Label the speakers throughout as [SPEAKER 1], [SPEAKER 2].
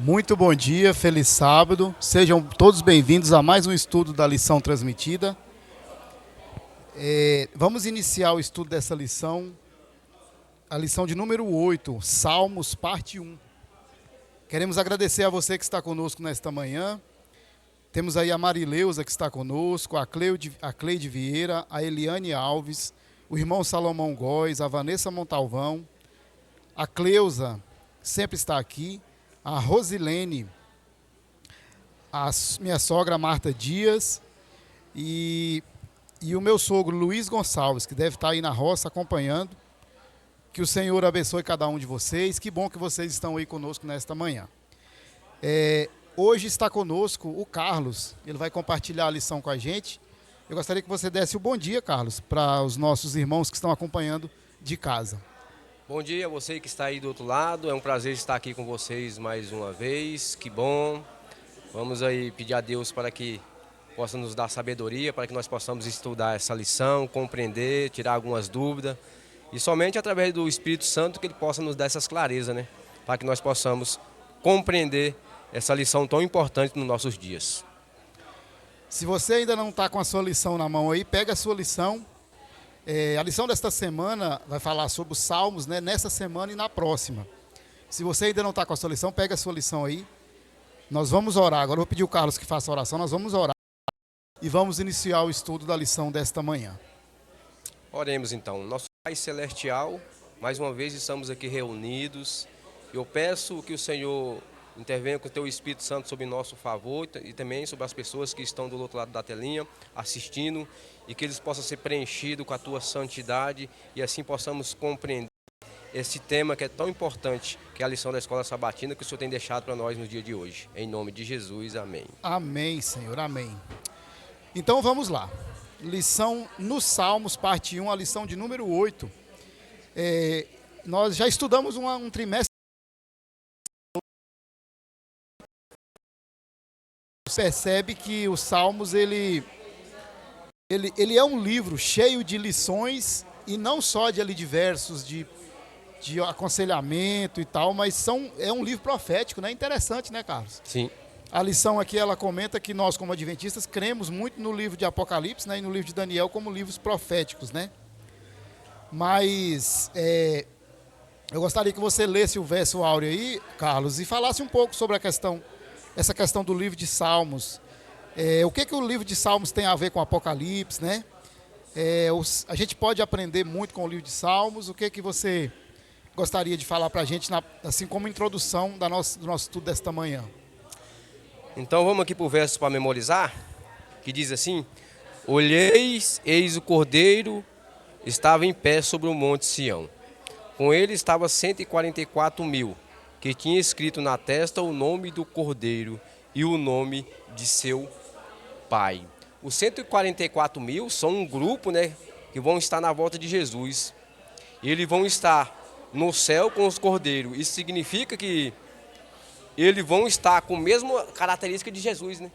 [SPEAKER 1] Muito bom dia, feliz sábado. Sejam todos bem-vindos a mais um estudo da lição transmitida. Vamos iniciar o estudo dessa lição, a lição de número 8, Salmos, parte 1. Queremos agradecer a você que está conosco nesta manhã. Temos aí a Marileusa que está conosco, a Cleide Vieira, a Eliane Alves, o irmão Salomão Góes, a Vanessa Montalvão, a Cleusa sempre está aqui, a Rosilene, a minha sogra Marta Dias e o meu sogro Luiz Gonçalves, que deve estar aí na roça acompanhando. Que o Senhor abençoe cada um de vocês. Que bom que vocês estão aí conosco nesta manhã. Hoje está conosco o Carlos, ele vai compartilhar a lição com a gente. Eu gostaria que você desse o bom dia, Carlos, para os nossos irmãos que estão acompanhando de casa.
[SPEAKER 2] Bom dia a você que está aí do outro lado, é um prazer estar aqui com vocês mais uma vez, que bom. Vamos aí pedir a Deus para que possa nos dar sabedoria, para que nós possamos estudar essa lição, compreender, tirar algumas dúvidas. E somente através do Espírito Santo que Ele possa nos dar essas clarezas, né? Para que nós possamos compreender essa lição tão importante nos nossos dias.
[SPEAKER 1] Se você ainda não está com a sua lição na mão aí, pega a sua lição. A lição desta semana vai falar sobre os salmos, né, nessa semana e na próxima. Se você ainda não está com a sua lição, pega a sua lição aí. Nós vamos orar. Agora eu vou pedir o Carlos que faça a oração. Nós vamos orar e vamos iniciar o estudo da lição desta manhã.
[SPEAKER 2] Oremos então. Nosso Pai Celestial, mais uma vez estamos aqui reunidos. Eu peço que o Senhor intervenha com o Teu Espírito Santo sobre nosso favor e também sobre as pessoas que estão do outro lado da telinha assistindo e que eles possam ser preenchidos com a Tua santidade e assim possamos compreender esse tema que é tão importante, que é a lição da Escola Sabatina que o Senhor tem deixado para nós no dia de hoje. Em nome de Jesus, amém.
[SPEAKER 1] Amém, Senhor, amém. Então vamos lá. Lição nos Salmos, parte 1, a lição de número 8. Nós já estudamos um trimestre. Você percebe que os Salmos, ele é um livro cheio de lições, e não só de versos de aconselhamento e tal, mas é um livro profético, né? Interessante, né, Carlos?
[SPEAKER 2] Sim.
[SPEAKER 1] A lição aqui, ela comenta que nós, como adventistas, cremos muito no livro de Apocalipse, né, e no livro de Daniel como livros proféticos, né? Mas eu gostaria que você lesse o verso áureo aí, Carlos, e falasse um pouco sobre essa questão do livro de Salmos. O que o livro de Salmos tem a ver com Apocalipse, né? A gente pode aprender muito com o livro de Salmos. O que você gostaria de falar para a gente, assim como introdução do nosso estudo desta manhã?
[SPEAKER 2] Então vamos aqui para o verso para memorizar, que diz assim: Olheis, eis o Cordeiro estava em pé sobre o monte Sião. Com ele estava 144.000, que tinha escrito na testa o nome do Cordeiro e o nome de seu Pai. Os 144.000 são um grupo, né, que vão estar na volta de Jesus. E eles vão estar no céu com os cordeiros. Isso significa que eles vão estar com a mesma característica de Jesus, né?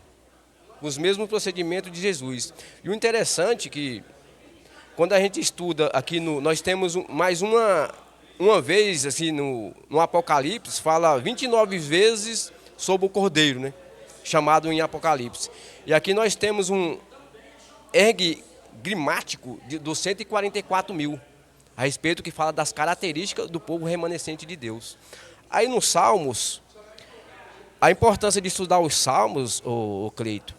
[SPEAKER 2] Os mesmos procedimentos de Jesus. E o interessante é que, quando a gente estuda aqui, nós temos mais uma vez, assim, no Apocalipse, fala 29 vezes sobre o Cordeiro, né? Chamado em Apocalipse. E aqui nós temos um ergue grimático dos 144.000, a respeito que fala das características do povo remanescente de Deus. Aí nos Salmos, a importância de estudar os Salmos, Cleito,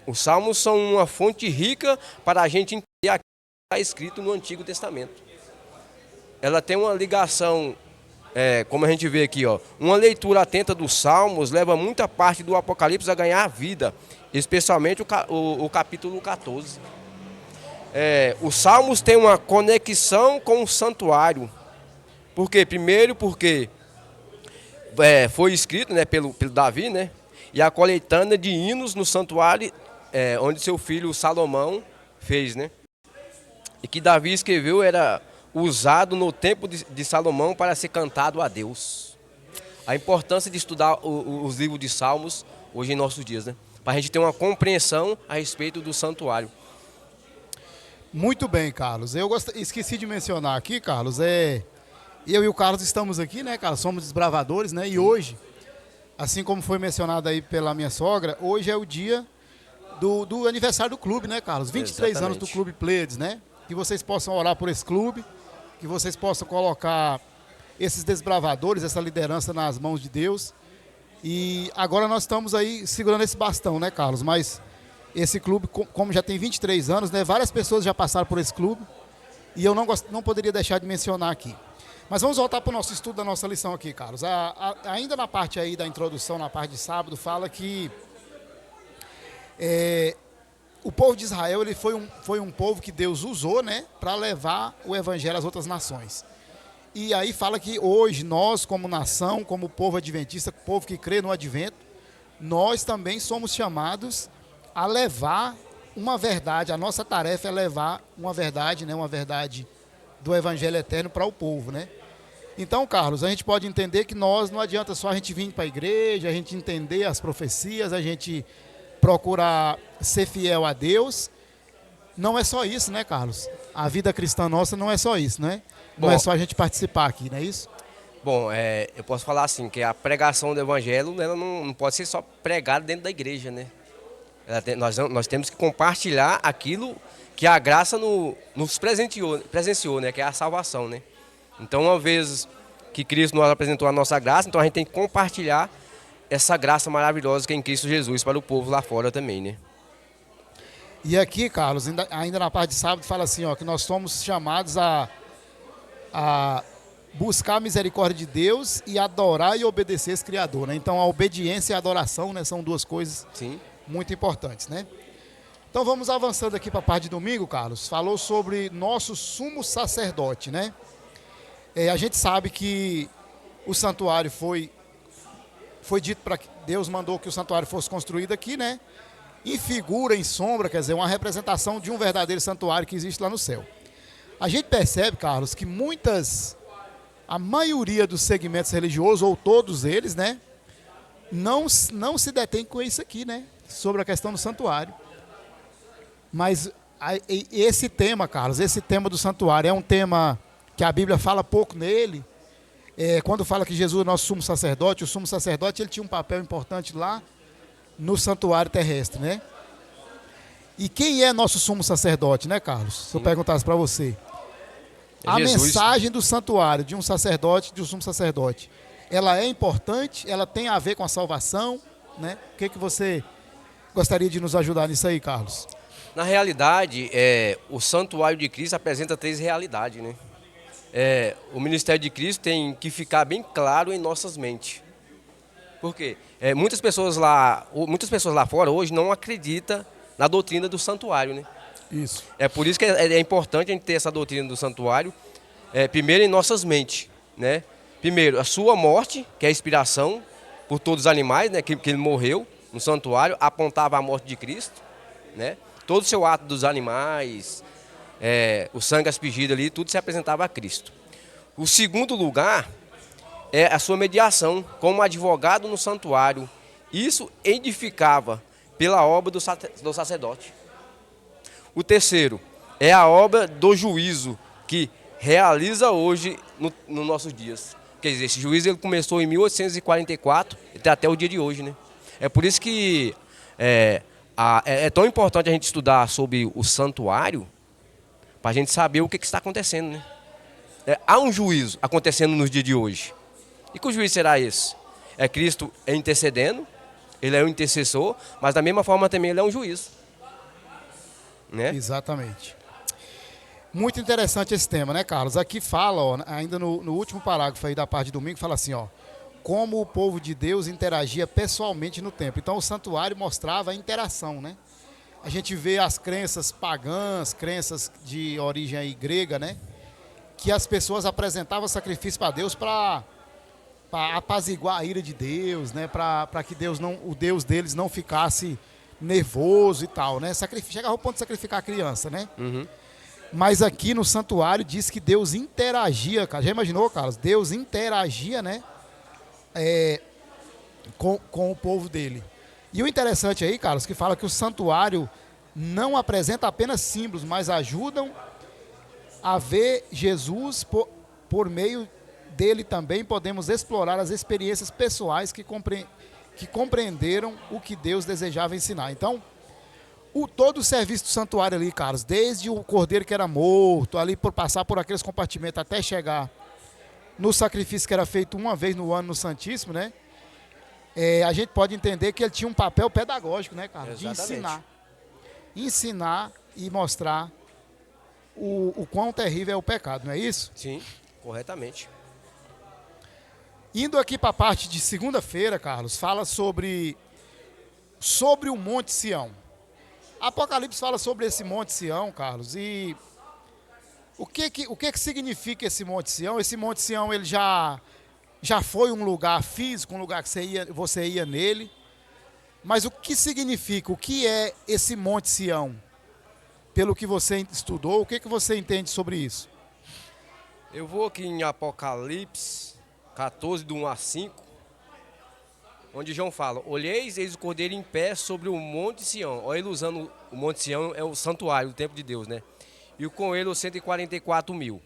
[SPEAKER 2] os Salmos são uma fonte rica para a gente entender aquilo que está escrito no Antigo Testamento. Ela tem uma ligação, como a gente vê aqui, ó, uma leitura atenta dos Salmos leva muita parte do Apocalipse a ganhar vida, especialmente o capítulo 14. Os Salmos têm uma conexão com o santuário. Por quê? Primeiro porque foi escrito, né, pelo Davi, né, e a coletânea de hinos no santuário, onde seu filho Salomão fez, né, e que Davi escreveu era usado no tempo de Salomão para ser cantado a Deus. A importância de estudar os livros de Salmos hoje em nossos dias, né, para a gente ter uma compreensão a respeito do santuário.
[SPEAKER 1] Muito bem, Carlos. Esqueci de mencionar aqui, Carlos, eu e o Carlos estamos aqui, né, Carlos? Somos desbravadores, né? E hoje assim como foi mencionado aí pela minha sogra, hoje é o dia do aniversário do clube, né, Carlos? 23 anos do
[SPEAKER 2] Exatamente.
[SPEAKER 1] Clube Pleiades, né? Que vocês possam orar por esse clube, que vocês possam colocar esses desbravadores, essa liderança nas mãos de Deus. E agora nós estamos aí segurando esse bastão, né, Carlos? Mas esse clube, como já tem 23 anos, né, várias pessoas já passaram por esse clube e eu não poderia deixar de mencionar aqui. Mas vamos voltar para o nosso estudo da nossa lição aqui, Carlos. Ainda na parte aí da introdução, na parte de sábado, fala que o povo de Israel ele foi um povo que Deus usou, né, para levar o evangelho às outras nações. E aí fala que hoje nós, como nação, como povo adventista, povo que crê no advento, nós também somos chamados a levar uma verdade. A nossa tarefa é levar uma verdade, né, uma verdade do evangelho eterno para o povo, né? Então, Carlos, a gente pode entender que nós não adianta só a gente vir para a igreja, a gente entender as profecias, a gente procurar ser fiel a Deus. Não é só isso, né, Carlos? A vida cristã nossa não é só isso, né? Não
[SPEAKER 2] Bom,
[SPEAKER 1] é só a gente participar aqui, não é isso?
[SPEAKER 2] Bom, eu posso falar assim, que a pregação do evangelho ela não pode ser só pregada dentro da igreja, né? Nós temos que compartilhar aquilo que a graça nos presenciou, né? Que é a salvação, né? Então, uma vez que Cristo nos apresentou a nossa graça, então a gente tem que compartilhar essa graça maravilhosa que é em Cristo Jesus para o povo lá fora também, né?
[SPEAKER 1] E aqui, Carlos, ainda na parte de sábado, fala assim, ó, que nós somos chamados a buscar a misericórdia de Deus e adorar e obedecer esse Criador, né? Então, a obediência e a adoração, né, são duas coisas
[SPEAKER 2] Sim.
[SPEAKER 1] muito importantes, né? Então, vamos avançando aqui para a parte de domingo, Carlos. Falou sobre nosso sumo sacerdote, né? A gente sabe que o santuário foi dito para que Deus mandou que o santuário fosse construído aqui, né? Em figura, em sombra, quer dizer, uma representação de um verdadeiro santuário que existe lá no céu. A gente percebe, Carlos, que a maioria dos segmentos religiosos, ou todos eles, né? Não se detém com isso aqui, né? Sobre a questão do santuário. Mas esse tema, Carlos, esse tema do santuário é um tema que a Bíblia fala pouco nele. Quando fala que Jesus é nosso sumo sacerdote, o sumo sacerdote ele tinha um papel importante lá no santuário terrestre, né? E quem é nosso sumo sacerdote, né, Carlos? Se eu perguntasse para você. A
[SPEAKER 2] Jesus.
[SPEAKER 1] mensagem do santuário, de um sacerdote, de um sumo sacerdote, ela é importante, ela tem a ver com a salvação, né? O que você gostaria de nos ajudar nisso aí, Carlos?
[SPEAKER 2] Na realidade, o santuário de Cristo apresenta três realidades, né? O ministério de Cristo tem que ficar bem claro em nossas mentes. Por quê? Muitas pessoas lá fora hoje não acreditam na doutrina do santuário, né?
[SPEAKER 1] Isso.
[SPEAKER 2] É por isso que é importante a gente ter essa doutrina do santuário, primeiro em nossas mentes, né? Primeiro, a sua morte, que é a inspiração por todos os animais, né? Que ele morreu no santuário, apontava a morte de Cristo, né? Todo o seu ato dos animais, o sangue aspergido ali, tudo se apresentava a Cristo. O segundo lugar é a sua mediação como advogado no santuário. Isso edificava pela obra do sacerdote. O terceiro é a obra do juízo que realiza hoje nos nossos dias. Quer dizer, esse juízo ele começou em 1844 até o dia de hoje, né? É por isso que é tão importante a gente estudar sobre o santuário para a gente saber o que está acontecendo, né? Há um juízo acontecendo nos dias de hoje. E que juízo será esse? Cristo intercedendo, ele é um intercessor, mas da mesma forma também ele é um juiz. Né?
[SPEAKER 1] Exatamente. Muito interessante esse tema, né, Carlos? Aqui fala, ó, ainda no último parágrafo aí da parte de domingo, fala assim, ó, como o povo de Deus interagia pessoalmente no templo. Então o santuário mostrava a interação, né? A gente vê as crenças pagãs, crenças de origem aí grega, né? Que as pessoas apresentavam sacrifício para Deus para apaziguar a ira de Deus, né? Para que o Deus deles não ficasse nervoso e tal, né? Chegava ao ponto de sacrificar a criança, né?
[SPEAKER 2] Uhum.
[SPEAKER 1] Mas aqui no santuário diz que Deus interagia, cara. Já imaginou, Carlos? Deus interagia, né? Com o povo dele. E o interessante aí, Carlos, que fala que o santuário não apresenta apenas símbolos, mas ajudam a ver Jesus por meio dele também podemos explorar as experiências pessoais que compreenderam o que Deus desejava ensinar. Então, todo o serviço do santuário ali, Carlos, desde o cordeiro que era morto, ali por passar por aqueles compartimentos até chegar no sacrifício que era feito uma vez no ano no Santíssimo, né? A gente pode entender que ele tinha um papel pedagógico, né, Carlos?
[SPEAKER 2] Exatamente.
[SPEAKER 1] De ensinar e mostrar o quão terrível é o pecado, não é isso?
[SPEAKER 2] Sim, corretamente.
[SPEAKER 1] Indo aqui para a parte de segunda-feira, Carlos, fala sobre o Monte Sião. Apocalipse fala sobre esse Monte Sião, Carlos, e o que significa esse Monte Sião? Esse Monte Sião ele já foi um lugar físico, um lugar que você ia nele, mas o que significa, o que é esse Monte Sião? Pelo que você estudou, o que você entende sobre isso?
[SPEAKER 2] Eu vou aqui em Apocalipse 14, do 1 a 5, onde João fala: olheis, eis o cordeiro em pé sobre o Monte Sião. Olha ele usando o Monte Sião, é o santuário, o templo de Deus, né? E com ele os 144.000,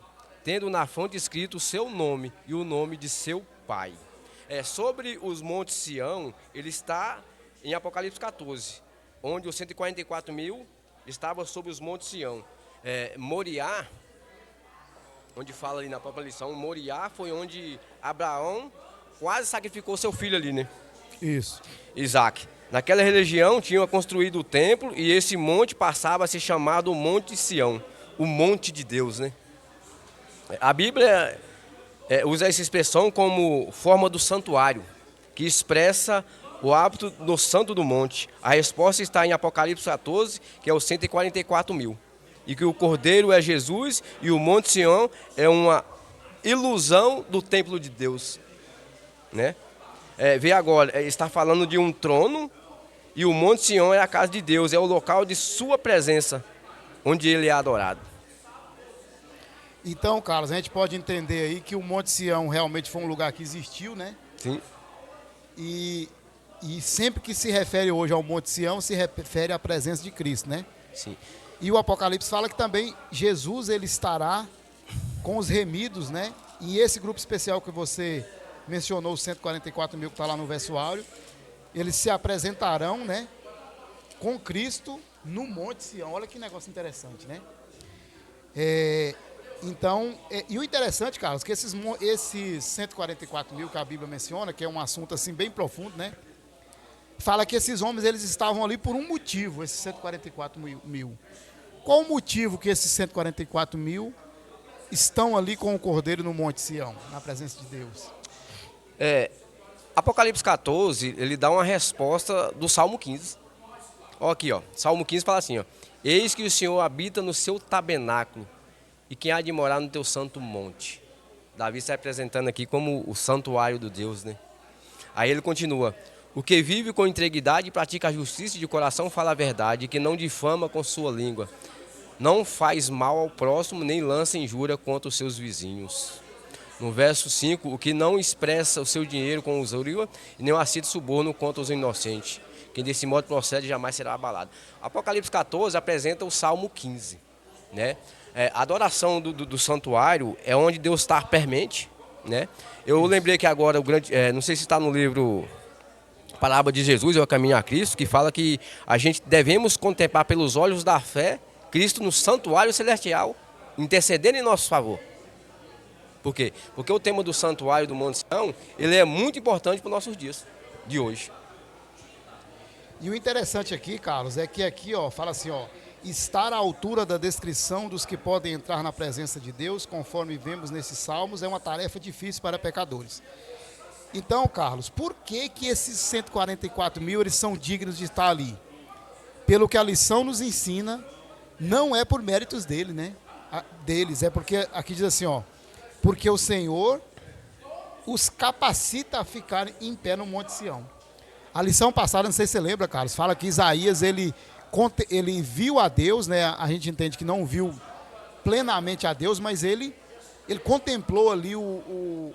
[SPEAKER 2] tendo na fonte escrito o seu nome e o nome de seu pai. Sobre os montes Sião, ele está em Apocalipse 14, onde os 144.000 estavam sobre os montes Sião. Moriá, onde fala ali na própria lição, Moriá foi onde Abraão quase sacrificou seu filho ali, né?
[SPEAKER 1] Isso.
[SPEAKER 2] Isaac. Naquela região tinham construído o templo e esse monte passava a ser chamado Monte Sião, o monte de Deus, né? A Bíblia usa essa expressão como forma do santuário, que expressa o hábito do santo do monte. A resposta está em Apocalipse 14, que é os 144.000. E que o cordeiro é Jesus e o Monte Sião é uma ilusão do templo de Deus, né? Vê agora, está falando de um trono e o Monte Sião é a casa de Deus, é o local de sua presença, onde ele é adorado.
[SPEAKER 1] Então, Carlos, a gente pode entender aí que o Monte Sião realmente foi um lugar que existiu, né?
[SPEAKER 2] Sim.
[SPEAKER 1] E sempre que se refere hoje ao Monte Sião, se refere à presença de Cristo, né?
[SPEAKER 2] Sim.
[SPEAKER 1] E o Apocalipse fala que também Jesus ele estará com os remidos, né? E esse grupo especial que você mencionou, os 144.000 que está lá no verso áureo, eles se apresentarão, né? Com Cristo no Monte Sião. Olha que negócio interessante, né? Então, e o interessante, Carlos, que esses 144.000 que a Bíblia menciona, que é um assunto assim bem profundo, né? Fala que esses homens eles estavam ali por um motivo, esses 144.000. Qual o motivo que esses 144.000 estão ali com o Cordeiro no Monte Sião, na presença de Deus?
[SPEAKER 2] Apocalipse 14, ele dá uma resposta do Salmo 15. Olha aqui, ó. Salmo 15 fala assim, ó: eis que o Senhor habita no seu tabernáculo, e quem há de morar no teu santo monte. Davi está apresentando aqui como o santuário do Deus, né? Aí ele continua: o que vive com integridade e pratica a justiça de coração fala a verdade, que não difama com sua língua, não faz mal ao próximo, nem lança injúria contra os seus vizinhos. No verso 5, o que não expressa o seu dinheiro com usura e nem aceita suborno contra os inocentes. Quem desse modo procede jamais será abalado. Apocalipse 14 apresenta o Salmo 15, né? A adoração do santuário é onde Deus está permanente, né? Eu lembrei que agora, não sei se está no livro Parábola de Jesus, Eu Caminho a Cristo, que fala que a gente devemos contemplar pelos olhos da fé Cristo no santuário celestial, intercedendo em nosso favor. Por quê? Porque o tema do santuário do Monte Sião, ele é muito importante para os nossos dias de hoje.
[SPEAKER 1] E o interessante aqui, Carlos, é que aqui, ó, fala assim, ó: estar à altura da descrição dos que podem entrar na presença de Deus, conforme vemos nesses salmos, é uma tarefa difícil para pecadores. Então, Carlos, por que esses 144.000 eles são dignos de estar ali? Pelo que a lição nos ensina, não é por méritos dele, né? Deles, é porque aqui diz assim, ó: porque o Senhor os capacita a ficar em pé no Monte Sião. A lição passada, não sei se você lembra, Carlos, fala que Isaías ele viu a Deus, né? A gente entende que não viu plenamente a Deus, mas ele contemplou ali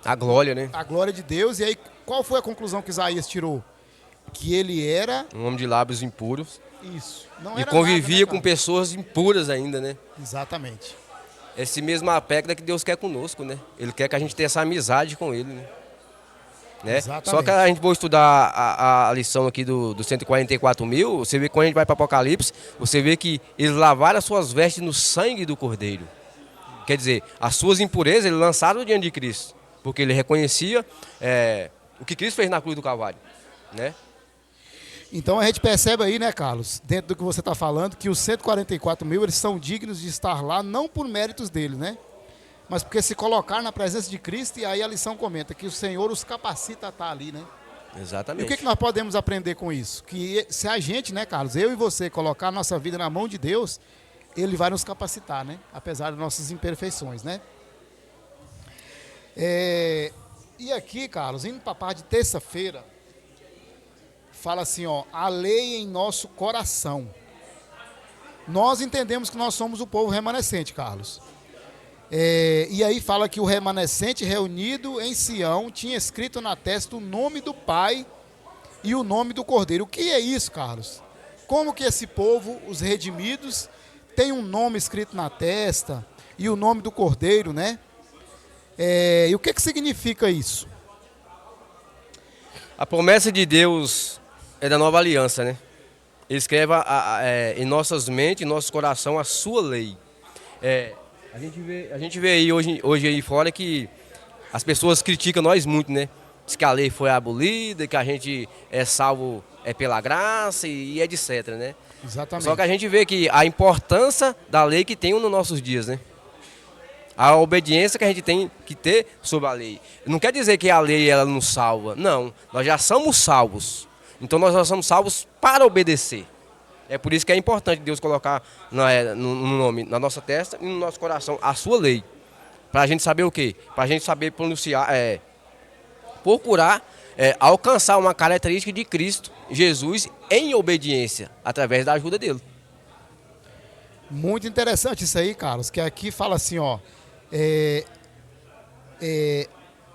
[SPEAKER 2] a glória, né?
[SPEAKER 1] A glória de Deus. E aí, qual foi a conclusão que Isaías tirou? Que ele era
[SPEAKER 2] um homem de lábios impuros.
[SPEAKER 1] Isso.
[SPEAKER 2] Não era e convivia nada, né, com pessoas impuras ainda, né?
[SPEAKER 1] Exatamente.
[SPEAKER 2] esse mesmo apego que Deus quer conosco, né? Ele quer que a gente tenha essa amizade com Ele, né?
[SPEAKER 1] Exatamente.
[SPEAKER 2] Só que a gente for estudar a lição aqui do 144 mil, você vê que quando a gente vai para Apocalipse, você vê que eles lavaram as suas vestes no sangue do Cordeiro. Quer dizer, as suas impurezas eles lançaram diante de Cristo, porque ele reconhecia o que Cristo fez na cruz do Calvário, né?
[SPEAKER 1] Então a gente percebe aí, né, Carlos, dentro do que você está falando, que os 144 mil eles são dignos de estar lá, não por méritos deles, né? Mas porque se colocar na presença de Cristo, e aí a lição comenta que o Senhor os capacita a estar ali, né? E
[SPEAKER 2] Exatamente.
[SPEAKER 1] o que nós podemos aprender com isso? Que se a gente, né, Carlos, eu e você, colocar a nossa vida na mão de Deus, Ele vai nos capacitar, né? Apesar das nossas imperfeições, né? E aqui, Carlos, indo para a parte de terça-feira, fala assim, ó, a lei em nosso coração. Nós entendemos que nós somos o povo remanescente, Carlos. E aí fala que o remanescente reunido em Sião tinha escrito na testa o nome do Pai e o nome do Cordeiro. O que é isso, Carlos? Como que esse povo, os redimidos, tem um nome escrito na testa e o nome do Cordeiro, né? E o que significa isso?
[SPEAKER 2] A promessa de Deus é da nova aliança, né? Ele escreve em nossas mentes, em nosso coração, a sua lei. A gente vê aí hoje aí fora que as pessoas criticam nós muito, né? Diz que a lei foi abolida, que a gente é salvo pela graça e etc, né?
[SPEAKER 1] Exatamente.
[SPEAKER 2] Só que a gente vê que a importância da lei que tem nos nossos dias, né? A obediência que a gente tem que ter sobre a lei. Não quer dizer que a lei ela nos salva. Não, nós já somos salvos. Então nós já somos salvos para obedecer. É por isso que é importante Deus colocar no nome, na nossa testa e no nosso coração a sua lei. Para a gente saber o quê? Para a gente saber pronunciar, procurar alcançar uma característica de Cristo, Jesus, em obediência, através da ajuda dele.
[SPEAKER 1] Muito interessante isso aí, Carlos, que aqui fala assim, ó,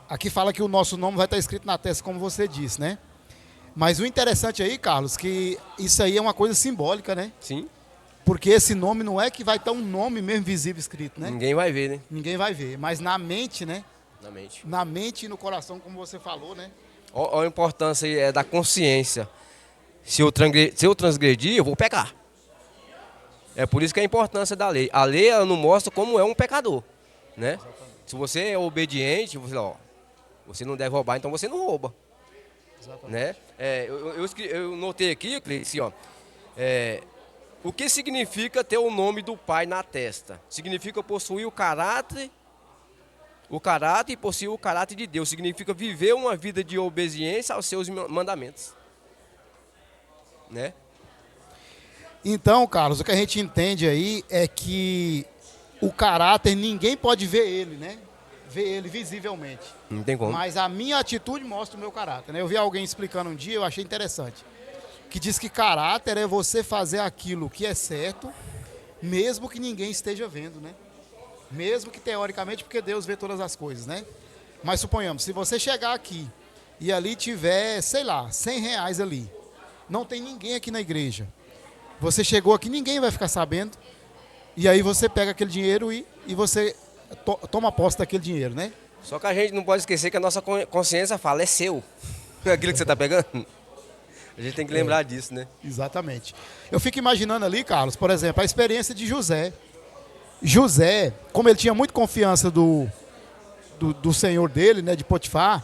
[SPEAKER 1] aqui fala que o nosso nome vai estar escrito na testa, como você disse, né? Mas o interessante aí, Carlos, que isso aí é uma coisa simbólica, né?
[SPEAKER 2] Sim.
[SPEAKER 1] Porque esse nome não é que vai estar um nome mesmo visível escrito, né?
[SPEAKER 2] Ninguém vai ver, né?
[SPEAKER 1] Ninguém vai ver, mas na mente, né?
[SPEAKER 2] Na mente.
[SPEAKER 1] Na mente e no coração, como você falou, né?
[SPEAKER 2] Olha a importância da consciência. Se eu transgredir, eu vou pecar. É por isso que é a importância da lei. A lei ela não mostra como é um pecador, né? Exatamente. Se você é obediente, você não deve roubar, então você não rouba. Exatamente. Né? Eu notei aqui, Cleiton, ó, o que significa ter o nome do Pai na testa? Significa possuir o caráter e possuir o caráter de Deus. Significa viver uma vida de obediência aos seus mandamentos, né?
[SPEAKER 1] Então, Carlos, o que a gente entende aí é que o caráter, ninguém pode ver ele, né? Ver ele visivelmente.
[SPEAKER 2] Não tem como.
[SPEAKER 1] Mas a minha atitude mostra o meu caráter, né? Eu vi alguém explicando um dia, eu achei interessante, que diz que caráter é você fazer aquilo que é certo, mesmo que ninguém esteja vendo, né? Mesmo que teoricamente, porque Deus vê todas as coisas, né? Mas suponhamos, se você chegar aqui e ali tiver, sei lá, R$100 ali, não tem ninguém aqui na igreja, você chegou aqui, ninguém vai ficar sabendo, e aí você pega aquele dinheiro e você toma posse daquele dinheiro, né?
[SPEAKER 2] Só que a gente não pode esquecer que a nossa consciência fala, é seu. Aquilo que você está pegando. A gente tem que lembrar disso, né?
[SPEAKER 1] Exatamente. Eu fico imaginando ali, Carlos, por exemplo, a experiência de José. José, como ele tinha muita confiança do senhor dele, né, de Potifar,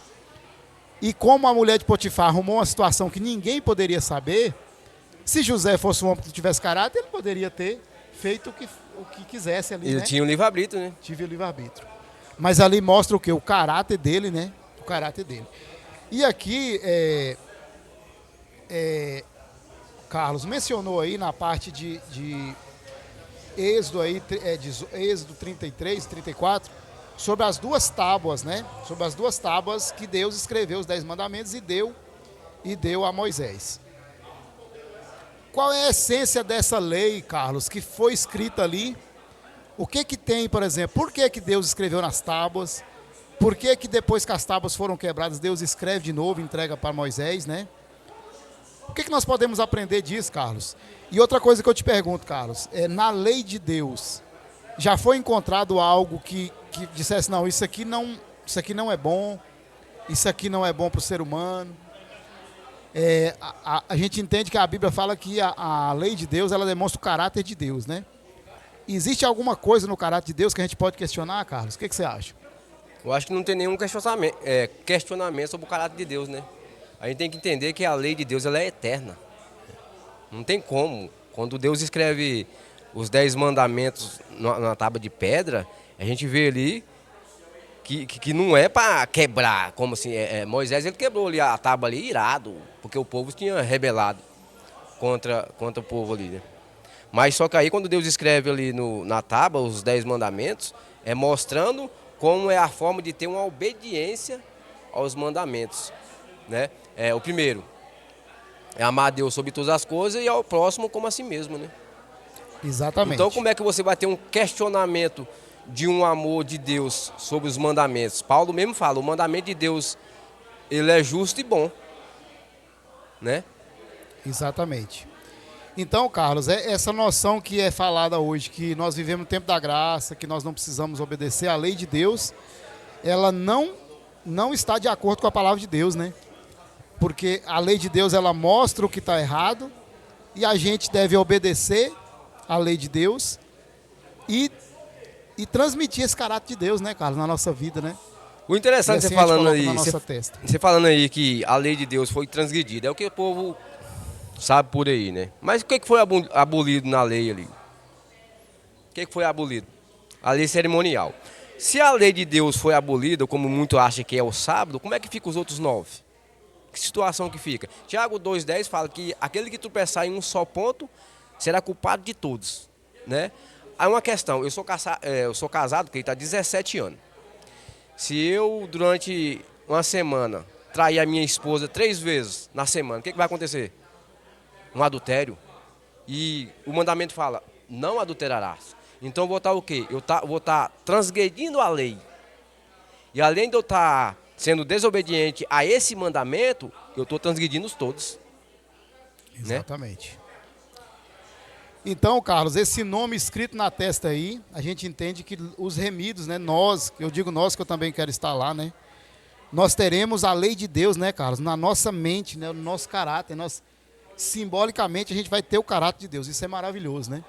[SPEAKER 1] e como a mulher de Potifar arrumou uma situação que ninguém poderia saber, se José fosse um homem que tivesse caráter, ele poderia ter feito o que quisesse ali,
[SPEAKER 2] Ele
[SPEAKER 1] né?
[SPEAKER 2] tinha o livre-arbítrio, né?
[SPEAKER 1] Tive o livre-arbítrio. Mas ali mostra o quê? O caráter dele, né? O caráter dele. E aqui, Carlos mencionou aí na parte de Êxodo, de Êxodo 33, 34, sobre as duas tábuas, né? Sobre as duas tábuas que Deus escreveu os 10 mandamentos e deu a Moisés. Qual é a essência dessa lei, Carlos, que foi escrita ali? O que tem, por exemplo, por que Deus escreveu nas tábuas? Por que depois que as tábuas foram quebradas, Deus escreve de novo e entrega para Moisés, né? O que nós podemos aprender disso, Carlos? E outra coisa que eu te pergunto, Carlos, na lei de Deus, Já foi encontrado algo que dissesse, não, isso aqui não é bom, isso aqui não é bom para o ser humano. A gente entende que a Bíblia fala que a lei de Deus, ela demonstra o caráter de Deus, né? Existe alguma coisa no caráter de Deus que a gente pode questionar, Carlos? O que você acha?
[SPEAKER 2] Eu acho que não tem nenhum questionamento sobre o caráter de Deus, né? A gente tem que entender que a lei de Deus ela é eterna. Não tem como. Quando Deus escreve os 10 mandamentos na tábua de pedra, a gente vê ali que não é para quebrar, como assim, Moisés ele quebrou ali a tábua ali irado, porque o povo tinha rebelado contra o povo ali, né? Mas só que aí quando Deus escreve ali na tábua os 10 mandamentos, é mostrando como é a forma de ter uma obediência aos mandamentos, né? O primeiro é amar a Deus sobre todas as coisas e ao próximo como a si mesmo, né?
[SPEAKER 1] Exatamente.
[SPEAKER 2] Então como é que você vai ter um questionamento de um amor de Deus sobre os mandamentos? Paulo mesmo fala, o mandamento de Deus, ele é justo e bom, né?
[SPEAKER 1] Exatamente. Então, Carlos, essa noção que é falada hoje, que nós vivemos no tempo da graça, que nós não precisamos obedecer à lei de Deus, ela não está de acordo com a palavra de Deus, né? Porque a lei de Deus, ela mostra o que está errado e a gente deve obedecer à lei de Deus e transmitir esse caráter de Deus, né, Carlos, na nossa vida, né?
[SPEAKER 2] O interessante
[SPEAKER 1] assim
[SPEAKER 2] você falando aí que a lei de Deus foi transgredida, é o que o povo sabe por aí, né? Mas o que foi abolido na lei ali? O que foi abolido? A lei cerimonial. Se a lei de Deus foi abolida, como muito acha que é o sábado, como é que fica os outros 9? Que situação que fica? Tiago 2,10 fala que aquele que tropeçar em um só ponto será culpado de todos, né? Aí uma questão, eu sou casado, porque ele está 17 anos. Se eu, durante uma semana, trair a minha esposa 3 vezes na semana, o que vai acontecer? Um adultério. E o mandamento fala, não adulterarás. Então eu vou estar o quê? Vou estar transgredindo a lei. E além de eu estar sendo desobediente a esse mandamento, eu estou transgredindo os todos.
[SPEAKER 1] Exatamente. Né? Então, Carlos, esse nome escrito na testa aí, a gente entende que os remidos, né? Nós, eu digo nós que eu também quero estar lá, né? Nós teremos a lei de Deus, né, Carlos? Na nossa mente, né? No nosso caráter, simbolicamente a gente vai ter o caráter de Deus. Isso é maravilhoso, né?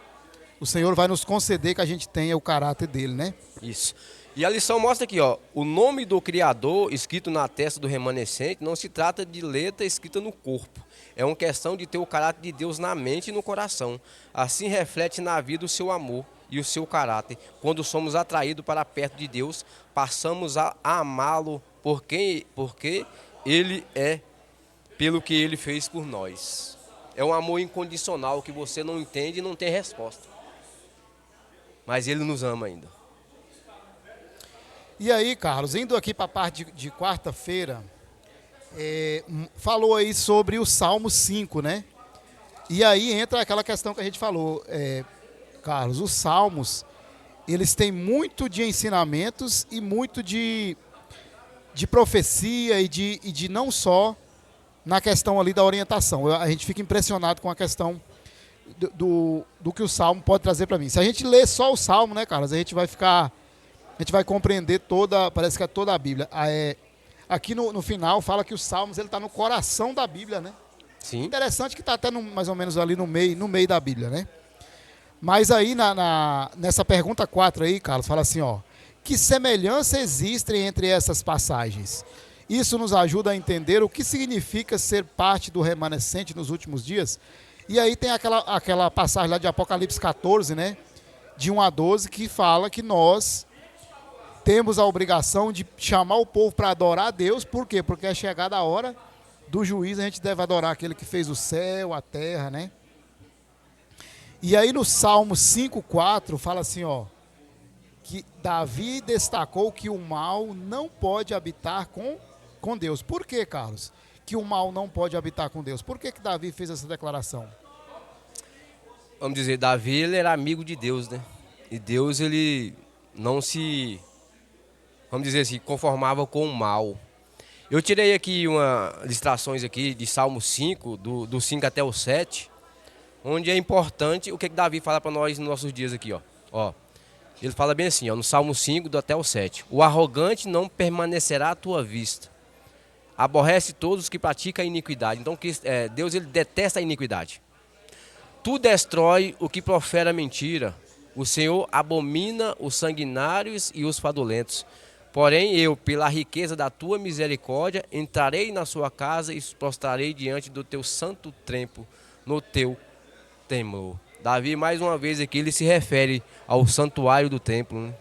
[SPEAKER 1] O Senhor vai nos conceder que a gente tenha o caráter dele, né?
[SPEAKER 2] Isso. E a lição mostra aqui, ó, o nome do Criador escrito na testa do remanescente não se trata de letra escrita no corpo. É uma questão de ter o caráter de Deus na mente e no coração. Assim reflete na vida o seu amor e o seu caráter. Quando somos atraídos para perto de Deus, passamos a amá-lo porque Ele é, pelo que Ele fez por nós. É um amor incondicional que você não entende e não tem resposta. Mas Ele nos ama ainda.
[SPEAKER 1] E aí, Carlos, indo aqui para a parte de quarta-feira, falou aí sobre o Salmo 5, né? E aí entra aquela questão que a gente falou, Carlos, os Salmos, eles têm muito de ensinamentos e muito de profecia e de não só na questão ali da orientação. A gente fica impressionado com a questão do que o Salmo pode trazer para mim. Se a gente ler só o Salmo, né, Carlos, a gente vai compreender parece que é toda a Bíblia. Aqui no final fala que os Salmos ele está no coração da Bíblia, né?
[SPEAKER 2] Sim.
[SPEAKER 1] Interessante que está até mais ou menos ali no meio da Bíblia, né? Mas aí nessa pergunta 4 aí, Carlos, fala assim, ó, que semelhança existe entre essas passagens? Isso nos ajuda a entender o que significa ser parte do remanescente nos últimos dias. E aí tem aquela passagem lá de Apocalipse 14, né? De 1 a 12, que fala que nós temos a obrigação de chamar o povo para adorar a Deus. Por quê? Porque é chegada a hora do juízo, a gente deve adorar aquele que fez o céu, a terra, né? E aí no Salmo 5,4 fala assim, ó, que Davi destacou que o mal não pode habitar com Deus. Por quê, Carlos? Que o mal não pode habitar com Deus. Por que Davi fez essa declaração?
[SPEAKER 2] Vamos dizer, Davi ele era amigo de Deus, né? E Deus ele não se, vamos dizer assim, conformava com o mal. Eu tirei aqui ilustrações aqui de Salmo 5, do 5 até o 7, onde é importante o que Davi fala para nós nos nossos dias aqui, ó. Ele fala bem assim, ó, no Salmo 5, do até o 7. O arrogante não permanecerá à tua vista. Aborrece todos os que praticam a iniquidade. Então, Deus ele detesta a iniquidade. Tu destrói o que profere a mentira. O Senhor abomina os sanguinários e os fraudulentos. Porém, eu, pela riqueza da tua misericórdia, entrarei na sua casa e prostrarei diante do teu santo templo, no teu temor. Davi, mais uma vez aqui, ele se refere ao santuário do templo, né?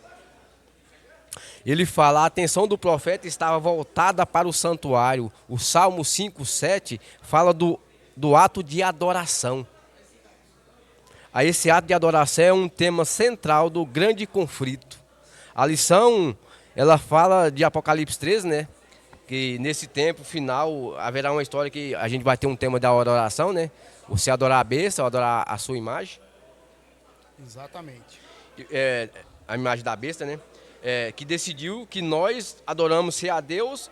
[SPEAKER 2] Ele fala, a atenção do profeta estava voltada para o santuário. O Salmo 5:7 fala do ato de adoração. Aí esse ato de adoração é um tema central do grande conflito. A lição, ela fala de Apocalipse 13, né? Que nesse tempo final haverá uma história que a gente vai ter um tema da adoração, né? Você adorar a besta, ou adorar a sua imagem.
[SPEAKER 1] Exatamente.
[SPEAKER 2] A imagem da besta, né? Que decidiu que nós adoramos se a Deus,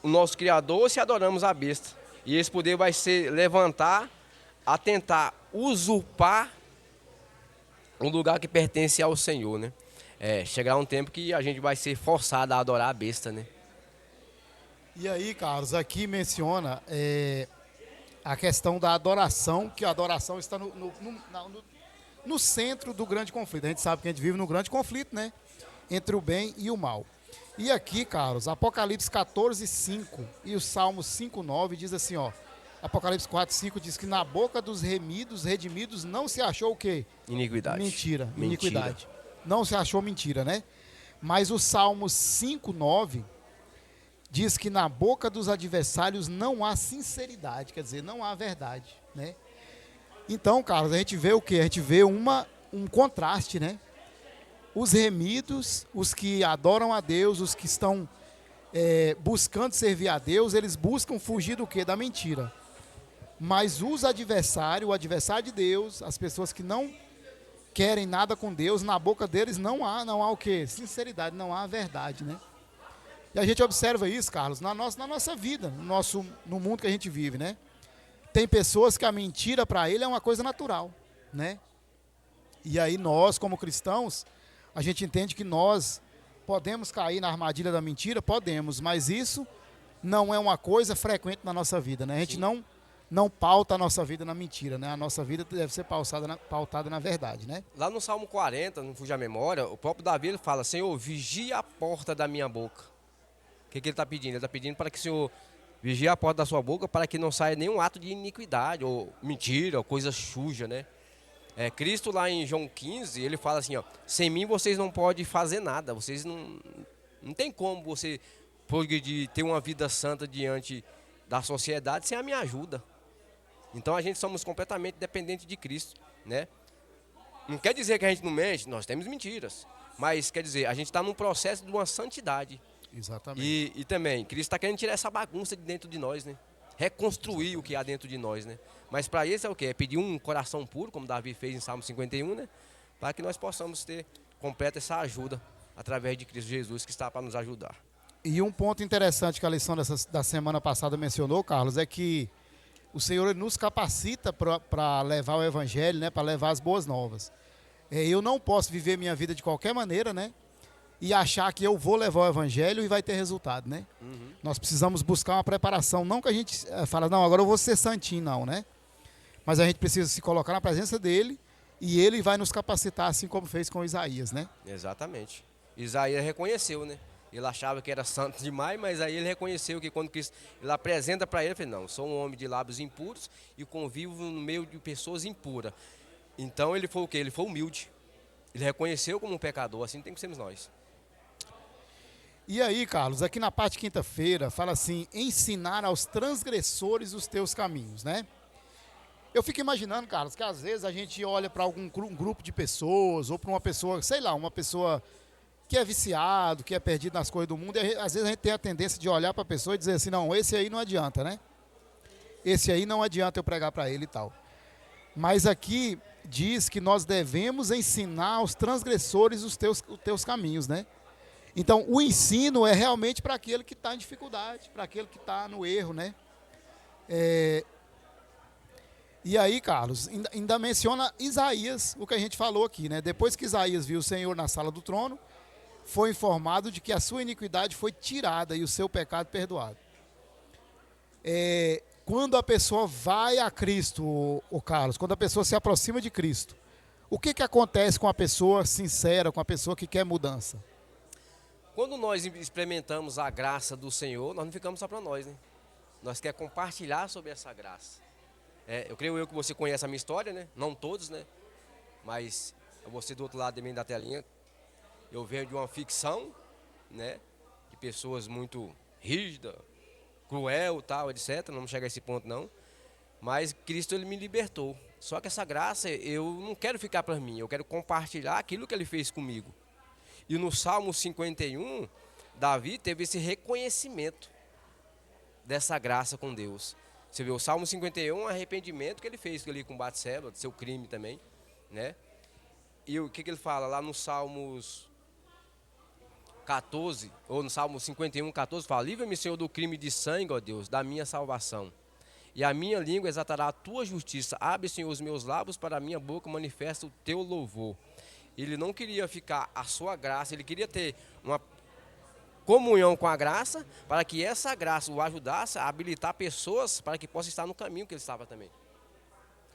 [SPEAKER 2] o nosso Criador, se adoramos a besta. E esse poder vai se levantar a tentar usurpar um lugar que pertence ao Senhor, né? Chegará um tempo que a gente vai ser forçado a adorar a besta, né?
[SPEAKER 1] E aí, Carlos, aqui menciona a questão da adoração, que a adoração está no centro do grande conflito. A gente sabe que a gente vive no grande conflito, né? Entre o bem e o mal. E aqui, Carlos, Apocalipse 14:5 e o Salmo 5:9 diz assim, ó. Apocalipse 4:5 diz que na boca dos redimidos, não se achou o quê?
[SPEAKER 2] Iniquidade.
[SPEAKER 1] Mentira. Iniquidade. Não se achou mentira, né? Mas o Salmo 5:9 diz que na boca dos adversários não há sinceridade, quer dizer, não há verdade, né? Então, Carlos, a gente vê o quê? A gente vê um contraste, né? Os remidos, os que adoram a Deus, os que estão buscando servir a Deus, eles buscam fugir do quê? Da mentira. Mas os adversários, o adversário de Deus, as pessoas que não querem nada com Deus, na boca deles não há o quê? Sinceridade, não há verdade, né? E a gente observa isso, Carlos, na nossa vida, no mundo que a gente vive, né? Tem pessoas que a mentira para ele é uma coisa natural, né? E aí nós, como cristãos, a gente entende que nós podemos cair na armadilha da mentira, podemos, mas isso não é uma coisa frequente na nossa vida, né? A gente não pauta a nossa vida na mentira, né? A nossa vida deve ser pautada na verdade, né?
[SPEAKER 2] Lá no Salmo 40, não fuja a memória, o próprio Davi ele fala, Senhor, vigia a porta da minha boca. O que ele está pedindo? Ele está pedindo para que o Senhor vigie a porta da sua boca para que não saia nenhum ato de iniquidade, ou mentira, ou coisa suja, né? Cristo lá em João 15, ele fala assim, ó, sem mim vocês não podem fazer nada, vocês não tem como você progredir, ter uma vida santa diante da sociedade sem a minha ajuda. Então a gente somos completamente dependentes de Cristo, né? Não quer dizer que a gente não mente, nós temos mentiras, mas quer dizer, a gente está num processo de uma santidade.
[SPEAKER 1] Exatamente.
[SPEAKER 2] E também, Cristo está querendo tirar essa bagunça de dentro de nós, né? Reconstruir o que há dentro de nós, né? Mas para isso é o quê? É pedir um coração puro, como Davi fez em Salmo 51, né? Para que nós possamos ter completa essa ajuda através de Cristo Jesus, que está para nos ajudar.
[SPEAKER 1] E um ponto interessante que a lição da semana passada mencionou, Carlos, é que o Senhor nos capacita para levar o Evangelho, né? Para levar as boas novas. Eu não posso viver minha vida de qualquer maneira, né? E achar que eu vou levar o Evangelho e vai ter resultado, né? Uhum. Nós precisamos buscar uma preparação. Não que a gente fala, não, agora eu vou ser santinho, não, né? Mas a gente precisa se colocar na presença dele e ele vai nos capacitar, assim como fez com Isaías, né?
[SPEAKER 2] Exatamente. Isaías reconheceu, né? Ele achava que era santo demais, mas aí ele reconheceu que quando Cristo ele apresenta para ele, ele falou, não, sou um homem de lábios impuros e convivo no meio de pessoas impuras. Então ele foi o quê? Ele foi humilde. Ele reconheceu como um pecador, assim tem que sermos nós.
[SPEAKER 1] E aí, Carlos, aqui na parte de quinta-feira, fala assim, ensinar aos transgressores os teus caminhos, né? Eu fico imaginando, Carlos, que às vezes a gente olha para algum grupo de pessoas, ou para uma pessoa, sei lá, uma pessoa que é viciado, que é perdido nas coisas do mundo, e às vezes a gente tem a tendência de olhar para a pessoa e dizer assim, não, esse aí não adianta, né? Esse aí não adianta eu pregar para ele e tal. Mas aqui diz que nós devemos ensinar aos transgressores os teus caminhos, né? Então, o ensino é realmente para aquele que está em dificuldade, para aquele que está no erro, né? E aí, Carlos, ainda menciona Isaías, o que a gente falou aqui, né? Depois que Isaías viu o Senhor na sala do trono, foi informado de que a sua iniquidade foi tirada e o seu pecado perdoado. Quando a pessoa vai a Cristo, o Carlos, quando a pessoa se aproxima de Cristo, o que acontece com a pessoa sincera, com a pessoa que quer mudança?
[SPEAKER 2] Quando nós experimentamos a graça do Senhor, nós não ficamos só para nós, né? Nós queremos compartilhar sobre essa graça. Eu creio que você conhece a minha história, né? Não todos, né? Mas você do outro lado também da telinha, eu venho de uma ficção, né? De pessoas muito rígidas, cruel, tal, etc. Não vamos chegar a esse ponto, não. Mas Cristo, ele me libertou. Só que essa graça, eu não quero ficar para mim. Eu quero compartilhar aquilo que ele fez comigo. E no Salmo 51, Davi teve esse reconhecimento dessa graça com Deus. Você vê o Salmo 51, o arrependimento que ele fez ali com Batseba, do seu crime também, né? E o que ele fala lá no Salmos 14, ou no Salmo 51, 14, fala: livra-me, Senhor, do crime de sangue, ó Deus, da minha salvação. E a minha língua exaltará a tua justiça. Abre, Senhor, os meus lábios, para a minha boca manifesta o teu louvor. Ele não queria ficar a sua graça, ele queria ter uma comunhão com a graça, para que essa graça o ajudasse a habilitar pessoas para que possam estar no caminho que ele estava também.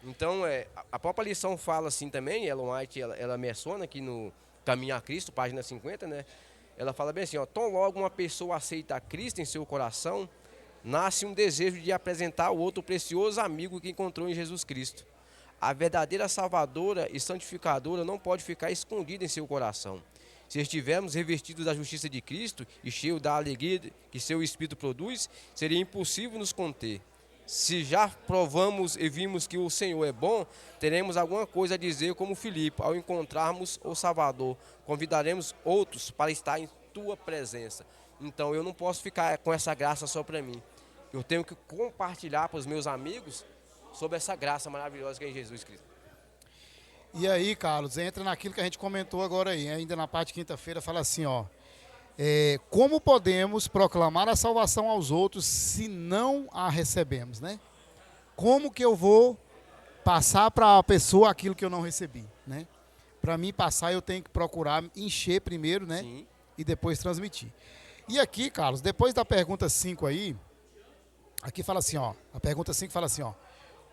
[SPEAKER 2] Então, a própria lição fala assim também, Ellen White, ela menciona aqui no Caminho a Cristo, página 50, né? Ela fala bem assim, ó: tão logo uma pessoa aceita a Cristo em seu coração, nasce um desejo de apresentar ao outro precioso amigo que encontrou em Jesus Cristo. A verdadeira salvadora e santificadora não pode ficar escondida em seu coração. Se estivermos revestidos da justiça de Cristo e cheios da alegria que seu Espírito produz, seria impossível nos conter. Se já provamos e vimos que o Senhor é bom, teremos alguma coisa a dizer como Filipe, ao encontrarmos o Salvador. Convidaremos outros para estar em tua presença. Então eu não posso ficar com essa graça só para mim. Eu tenho que compartilhar para os meus amigos sobre essa graça maravilhosa que é em Jesus Cristo.
[SPEAKER 1] E aí, Carlos, entra naquilo que a gente comentou agora aí, ainda na parte de quinta-feira, fala assim, ó: como podemos proclamar a salvação aos outros se não a recebemos, né? Como que eu vou passar para a pessoa aquilo que eu não recebi, né? Para mim passar, eu tenho que procurar encher primeiro, né?
[SPEAKER 2] Sim.
[SPEAKER 1] E depois transmitir. E aqui, Carlos, depois da pergunta 5 aí, aqui fala assim, ó, a pergunta 5 fala assim, ó: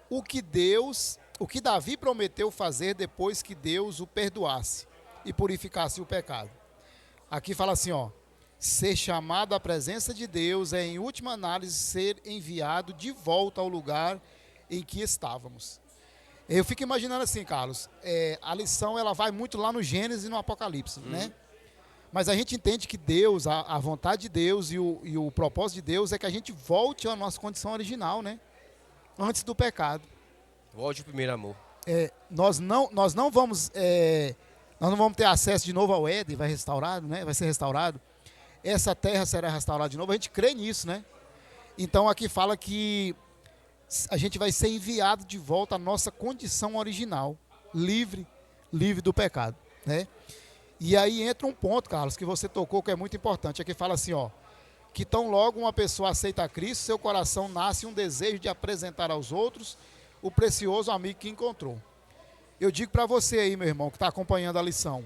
[SPEAKER 1] o que Davi prometeu fazer depois que Deus o perdoasse e purificasse o pecado. Aqui fala assim, ó: ser chamado à presença de Deus é, em última análise, ser enviado de volta ao lugar em que estávamos. Eu fico imaginando assim, Carlos, a lição ela vai muito lá no Gênesis e no Apocalipse, né? Mas a gente entende que Deus, a vontade de Deus e o propósito de Deus é que a gente volte à nossa condição original, né? Antes do pecado.
[SPEAKER 2] Volte ao primeiro amor.
[SPEAKER 1] Nós não vamos ter acesso de novo ao Éden, vai restaurado, né? Vai ser restaurado. Essa terra será restaurada de novo. A gente crê nisso, né? Então aqui fala que a gente vai ser enviado de volta à nossa condição original, livre do pecado, né? E aí entra um ponto, Carlos, que você tocou, que é muito importante. Aqui fala assim, ó: que tão logo uma pessoa aceita a Cristo, seu coração nasce um desejo de apresentar aos outros o precioso amigo que encontrou. Eu digo para você aí, meu irmão, que está acompanhando a lição,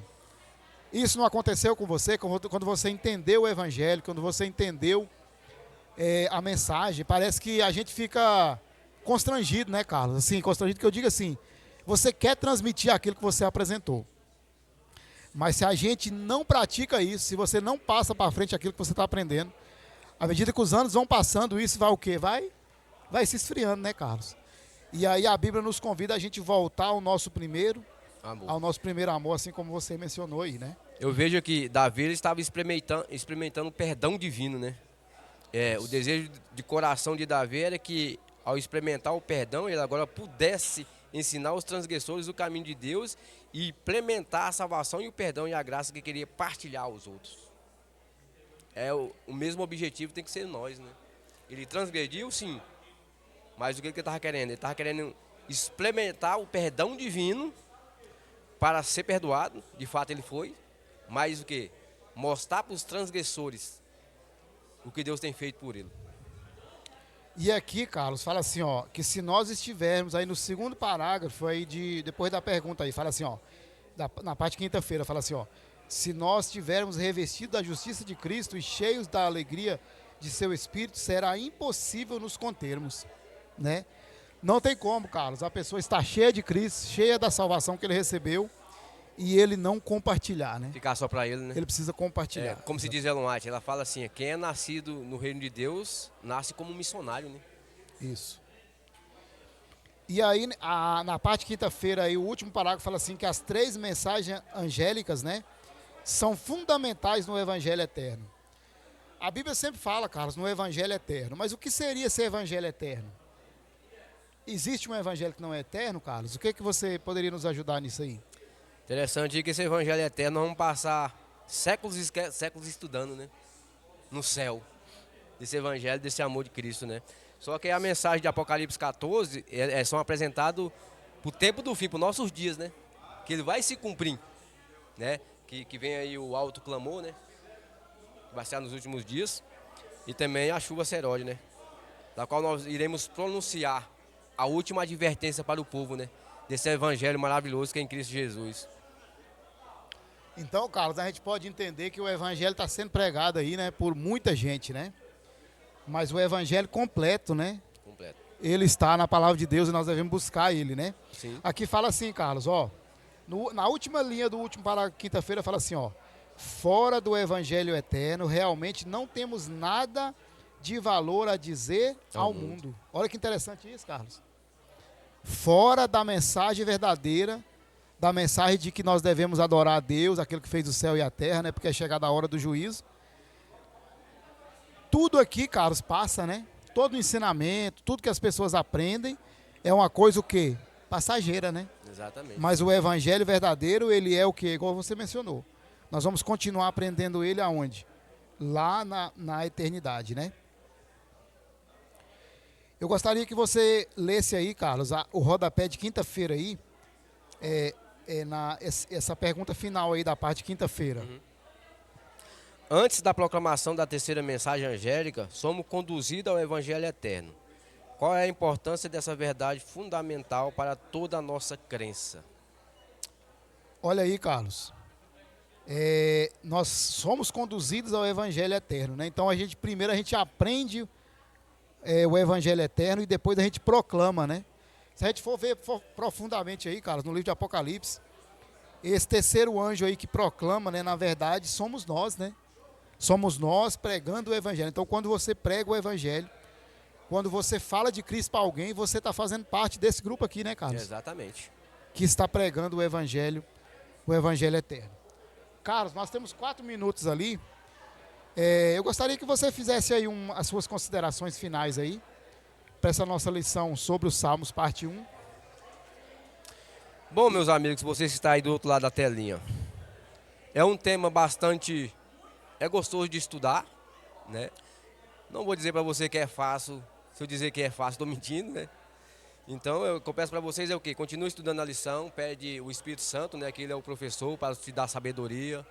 [SPEAKER 1] isso não aconteceu com você quando você entendeu o Evangelho, quando você entendeu a mensagem? Parece que a gente fica constrangido, né, Carlos? Assim, constrangido, que eu digo assim, você quer transmitir aquilo que você apresentou. Mas se a gente não pratica isso, se você não passa para frente aquilo que você está aprendendo, à medida que os anos vão passando, isso vai o quê? Vai se esfriando, né, Carlos? E aí a Bíblia nos convida a gente voltar ao nosso primeiro amor, assim como você mencionou aí, né?
[SPEAKER 2] Eu vejo que Davi estava experimentando o perdão divino, né? O desejo de coração de Davi era que, ao experimentar o perdão, ele agora pudesse ensinar os transgressores o caminho de Deus e implementar a salvação e o perdão e a graça que queria partilhar aos outros. O mesmo objetivo tem que ser nós, né? Ele transgrediu, sim, mas o que ele estava querendo? Ele estava querendo implementar o perdão divino para ser perdoado, de fato ele foi, mas o que? Mostrar para os transgressores o que Deus tem feito por ele.
[SPEAKER 1] E aqui, Carlos, fala assim, ó, que se nós estivermos aí no segundo parágrafo aí depois da pergunta aí, fala assim, ó, na parte quinta-feira, fala assim, ó, se nós estivermos revestidos da justiça de Cristo e cheios da alegria de seu Espírito, será impossível nos contermos, né? Não tem como, Carlos, a pessoa está cheia de Cristo, cheia da salvação que ele recebeu e ele não compartilhar, né?
[SPEAKER 2] Ficar só para ele, né?
[SPEAKER 1] Ele precisa compartilhar.
[SPEAKER 2] Como se diz Ellen White, ela fala assim, quem é nascido no reino de Deus, nasce como um missionário, né?
[SPEAKER 1] Isso. E aí, na parte quinta-feira, aí, o último parágrafo fala assim que as 3 mensagens angélicas, né, são fundamentais no Evangelho Eterno. A Bíblia sempre fala, Carlos, no Evangelho Eterno. Mas o que seria esse Evangelho Eterno? Existe um Evangelho que não é eterno, Carlos? O que você poderia nos ajudar nisso aí?
[SPEAKER 2] Interessante que esse Evangelho Eterno nós vamos passar séculos e séculos estudando, né? No céu. Desse Evangelho, desse amor de Cristo, né? Só que a mensagem de Apocalipse 14 são apresentados para o tempo do fim, para os nossos dias, né? Que ele vai se cumprir, né? Que vem aí o alto clamor, né? Vai ser nos últimos dias. E também a chuva serode, né? Da qual nós iremos pronunciar a última advertência para o povo, né? Desse evangelho maravilhoso que é em Cristo Jesus.
[SPEAKER 1] Então, Carlos, a gente pode entender que o evangelho está sendo pregado aí, né? Por muita gente, né? Mas o evangelho completo, né?
[SPEAKER 2] Completo.
[SPEAKER 1] Ele está na palavra de Deus e nós devemos buscar ele, né?
[SPEAKER 2] Sim.
[SPEAKER 1] Aqui fala assim, Carlos, ó. Na última linha do último parágrafo, quinta-feira, fala assim, ó. Fora do evangelho eterno, realmente não temos nada de valor a dizer ao mundo. Olha que interessante isso, Carlos. Fora da mensagem verdadeira, da mensagem de que nós devemos adorar a Deus, aquele que fez o céu e a terra, né? Porque é chegada a hora do juízo. Tudo aqui, Carlos, passa, né? Todo o ensinamento, tudo que as pessoas aprendem é uma coisa o quê? Passageira, né?
[SPEAKER 2] Exatamente.
[SPEAKER 1] Mas o evangelho verdadeiro, ele é o quê? Igual você mencionou. Nós vamos continuar aprendendo ele aonde? Lá na eternidade, né? Eu gostaria que você lesse aí, Carlos, o rodapé de quinta-feira aí, essa pergunta final aí da parte de quinta-feira.
[SPEAKER 2] Uhum. Antes da proclamação da terceira mensagem angélica, somos conduzidos ao Evangelho Eterno. Qual é a importância dessa verdade fundamental para toda a nossa crença?
[SPEAKER 1] Olha aí, Carlos. Nós somos conduzidos ao Evangelho Eterno, né? Então primeiro a gente aprende o Evangelho Eterno e depois a gente proclama, né? Se a gente for ver profundamente aí, Carlos, no livro de Apocalipse, esse terceiro anjo aí que proclama, né? Na verdade, somos nós, né? Somos nós pregando o Evangelho. Então, quando você prega o Evangelho, quando você fala de Cristo para alguém, você está fazendo parte desse grupo aqui, né, Carlos?
[SPEAKER 2] Exatamente.
[SPEAKER 1] Que está pregando o Evangelho Eterno. Carlos, nós temos 4 minutos ali. Eu gostaria que você fizesse aí as suas considerações finais aí, para essa nossa lição sobre os Salmos, parte 1.
[SPEAKER 2] Bom, meus amigos, vocês que estão aí do outro lado da telinha, é um tema bastante... É gostoso de estudar, né? Não vou dizer para você que é fácil. Se eu dizer que é fácil, estou mentindo, né? Então, eu peço para vocês é o quê? Continue estudando a lição, pede o Espírito Santo, né? Que ele é o professor, para te dar sabedoria,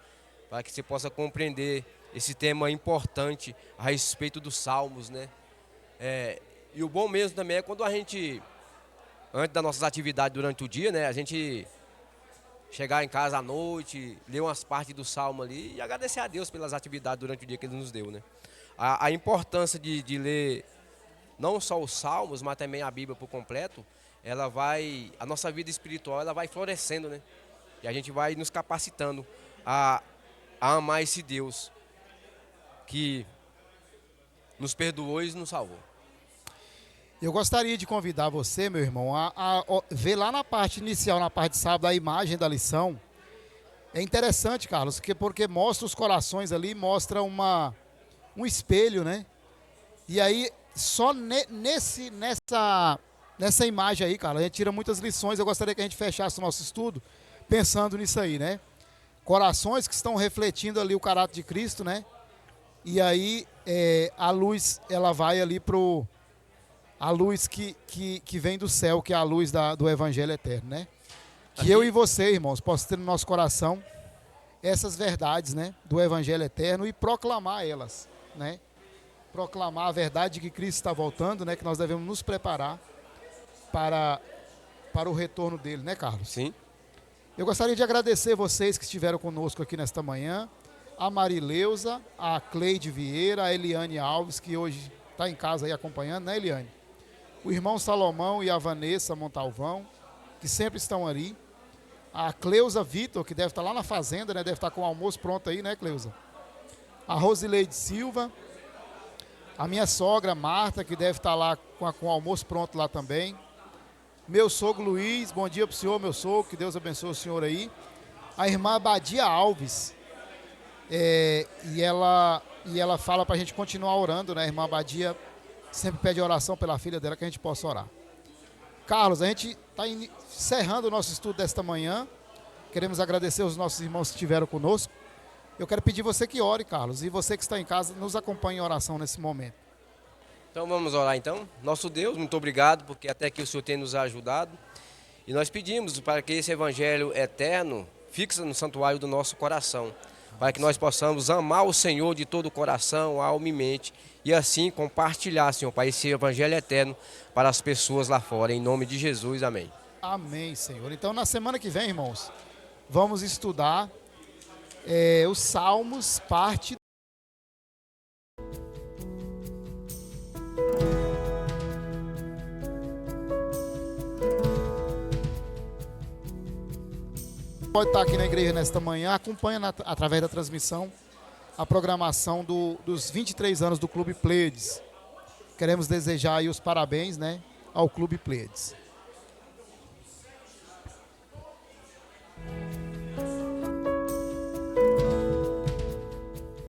[SPEAKER 2] para que você possa compreender esse tema importante a respeito dos Salmos, né? E o bom mesmo também é quando a gente, antes das nossas atividades durante o dia, né? A gente... chegar em casa à noite, ler umas partes do Salmo ali e agradecer a Deus pelas atividades durante o dia que Ele nos deu, né? A importância de ler não só os Salmos, mas também a Bíblia por completo, a nossa vida espiritual ela vai florescendo, né? E a gente vai nos capacitando a amar esse Deus que nos perdoou e nos salvou.
[SPEAKER 1] Eu gostaria de convidar você, meu irmão, a ver lá na parte inicial, na parte de sábado, a imagem da lição. É interessante, Carlos, porque mostra os corações ali, mostra um espelho, né? E aí, só nessa imagem aí, cara, a gente tira muitas lições. Eu gostaria que a gente fechasse o nosso estudo pensando nisso aí, né? Corações que estão refletindo ali o caráter de Cristo, né? E aí, a luz, ela vai ali a luz que vem do céu, que é a luz do Evangelho Eterno, né? Que eu e você, irmãos, possam ter no nosso coração essas verdades, né? Do Evangelho Eterno e proclamar elas, né? proclamar a verdade de que Cristo está voltando, né? Que nós devemos nos preparar para o retorno dele, né, Carlos?
[SPEAKER 2] Sim.
[SPEAKER 1] Eu gostaria de agradecer vocês que estiveram conosco aqui nesta manhã, a Marileuza, a Cleide Vieira, a Eliane Alves, que hoje está em casa aí acompanhando, né, Eliane? O irmão Salomão e a Vanessa Montalvão, que sempre estão ali. A Cleusa Vitor, que deve estar lá na fazenda, né? Deve estar com o almoço pronto aí, né, Cleusa? A Rosileide Silva, a minha sogra Marta, que deve estar lá com o almoço pronto lá também. Meu sogro Luiz, bom dia para o senhor, meu sogro, que Deus abençoe o senhor aí. A irmã Badia Alves, e ela fala para a gente continuar orando, né? A irmã Badia sempre pede oração pela filha dela, que a gente possa orar. Carlos, a gente está encerrando o nosso estudo desta manhã. Queremos agradecer os nossos irmãos que estiveram conosco. Eu quero pedir você que ore, Carlos, e você que está em casa, nos acompanhe em oração nesse momento.
[SPEAKER 2] Então vamos orar então. Nosso Deus, muito obrigado, porque até aqui o Senhor tem nos ajudado. E nós pedimos para que esse evangelho eterno fixe no santuário do nosso coração, para que nós possamos amar o Senhor de todo o coração, alma e mente, e assim compartilhar, Senhor, Pai, esse evangelho eterno para as pessoas lá fora. Em nome de Jesus, amém.
[SPEAKER 1] Amém, Senhor. Então, na semana que vem, irmãos, vamos estudar os Salmos, parte. Pode estar aqui na igreja nesta manhã, acompanha através da transmissão a programação dos 23 anos do Clube Pleiades. Queremos desejar aí os parabéns, né, ao Clube Pleiades.